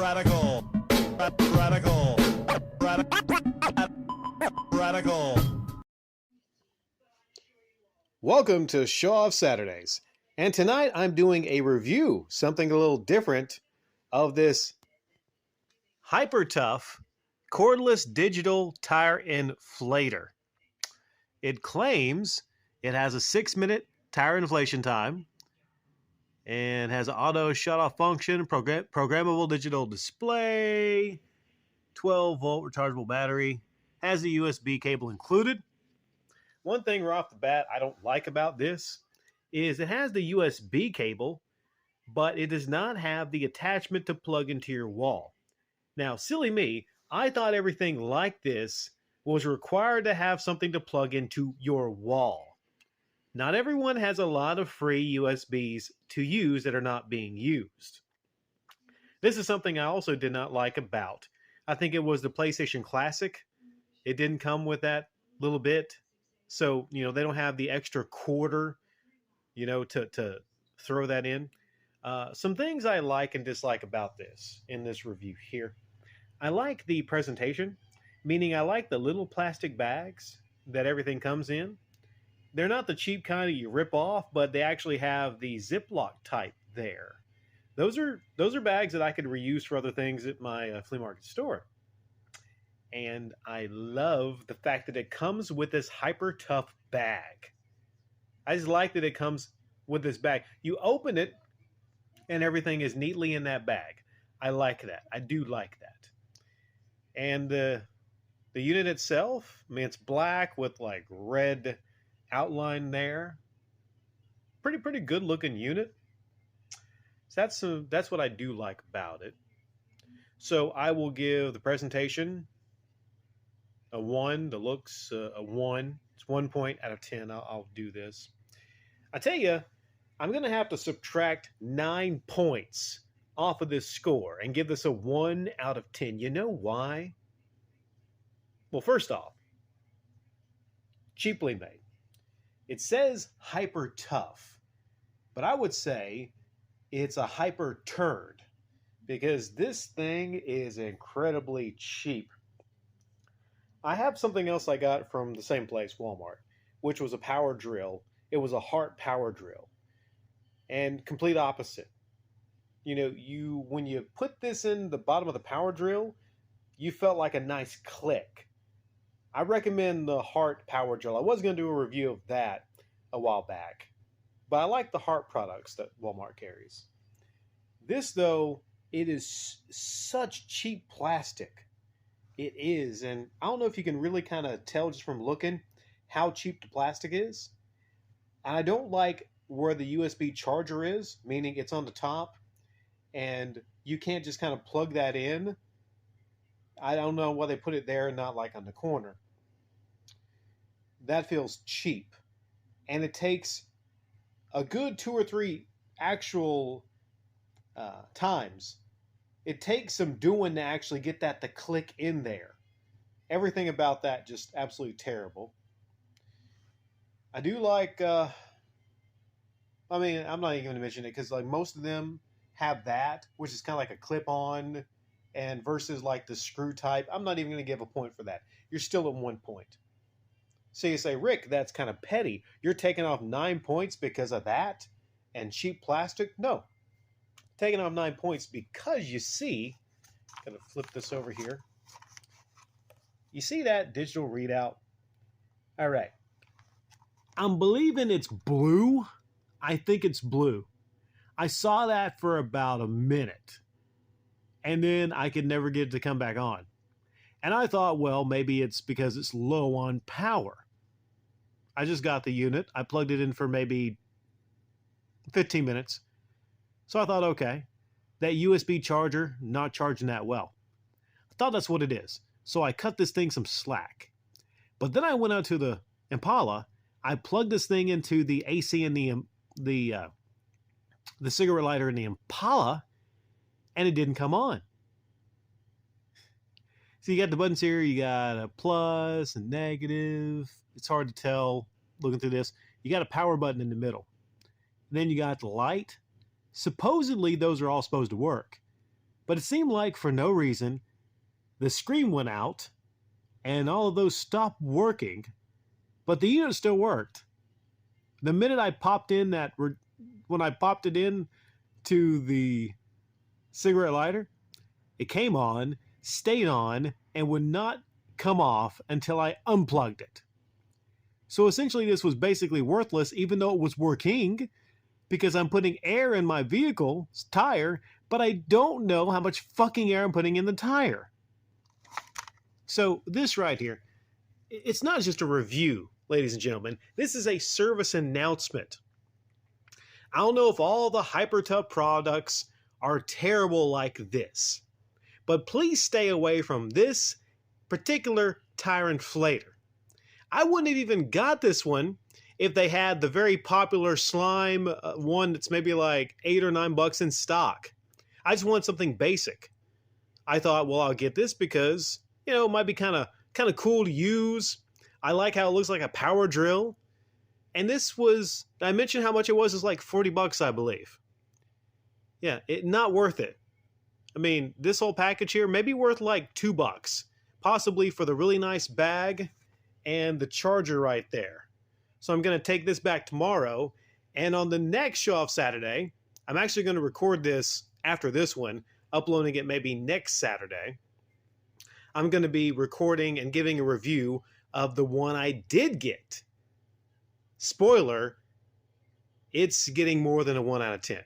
Radical. Radical. Radical. Welcome to Show Off Saturdays. And tonight I'm doing a review, something a little different, of this hyper tough cordless digital tire inflator. It claims it has a 6-minute tire inflation time and has an auto shut-off function, programmable digital display, 12-volt rechargeable battery, has the USB cable included. One thing right off the bat I don't like about this is it has the USB cable, but it does not have the attachment to plug into your wall. Now, silly me, I thought everything like this was required to have something to plug into your wall. Not everyone has a lot of free USBs to use that are not being used. This is something I also did not like about. I think it was the PlayStation Classic. It didn't come with that little bit. So, they don't have the extra quarter, to throw that in. Some things I like and dislike about this in this review here. I like the presentation, meaning I like the little plastic bags that everything comes in. They're not the cheap kind that you rip off, but they actually have the Ziploc type there. Those are bags that I could reuse for other things at my flea market store. And I love the fact that it comes with this hyper tough bag. I just like that it comes with this bag. You open it and everything is neatly in that bag. I like that. I do like that. And the unit itself, it's black with like red outline there. Pretty good looking unit. So that's what I do like about it. So I will give the presentation a 1. The looks a 1. It's 1 point out of 10. I'll do this. I tell you, I'm going to have to subtract 9 points off of this score and give this a 1 out of 10. You know why? Well, first off, cheaply made. It says hyper tough, but I would say it's a hyper turd because this thing is incredibly cheap. I have something else I got from the same place, Walmart, which was a power drill. It was a Hart power drill. And complete opposite. When you put this in the bottom of the power drill, you felt like a nice click. I recommend the Hart power drill. I was going to do a review of that a while back, but I like the Hart products that Walmart carries. This, though, it is such cheap plastic. It is, and I don't know if you can really kind of tell just from looking how cheap the plastic is. And I don't like where the USB charger is, meaning it's on the top, and you can't just kind of plug that in. I don't know why they put it there and not like on the corner. That feels cheap. And it takes a good 2 or 3 actual times. It takes some doing to actually get that to click in there. Everything about that just absolutely terrible. I do like, I'm not even going to mention it because like most of them have that, which is kind of like a clip-on, and versus like the screw type. I'm not even going to give a point for that. You're still at 1 point. So you say, Rick, that's kind of petty. You're taking off 9 points because of that and cheap plastic? No. Taking off 9 points because you see, I'm going to flip this over here. You see that digital readout? All right. I'm believing it's blue. I think it's blue. I saw that for about a minute. And then I could never get it to come back on. And I thought, well, maybe it's because it's low on power. I just got the unit. I plugged it in for maybe 15 minutes. So I thought, okay, that USB charger not charging that well. I thought that's what it is. So I cut this thing some slack. But then I went out to the Impala. I plugged this thing into the AC in the cigarette lighter in the Impala, and it didn't come on. So you got the buttons here. You got a plus and negative. It's hard to tell looking through this. You got a power button in the middle. And then you got the light. Supposedly, those are all supposed to work. But it seemed like for no reason, the screen went out and all of those stopped working, but the unit still worked. The minute I popped in when I popped it in to the cigarette lighter, it came on, stayed on, and would not come off until I unplugged it. So essentially this was basically worthless, even though it was working, because I'm putting air in my vehicle's tire, but I don't know how much fucking air I'm putting in the tire. So this right here, it's not just a review, ladies and gentlemen. This is a service announcement. I don't know if all the HyperTough products are terrible like this, but please stay away from this particular tire inflator. I wouldn't have even got this one if they had the very popular slime one that's maybe like $8 or $9 in stock. I just want something basic. I thought, well, I'll get this because, it might be kind of cool to use. I like how it looks like a power drill. And this was, I mentioned how much it was like $40, I believe. Yeah, not worth it. I mean, this whole package here may be worth like $2, possibly for the really nice bag and the charger right there. So I'm going to take this back tomorrow. And on the next Show Off Saturday, I'm actually going to record this after this one, uploading it maybe next Saturday. I'm going to be recording and giving a review of the one I did get. Spoiler, it's getting more than a 1 out of 10.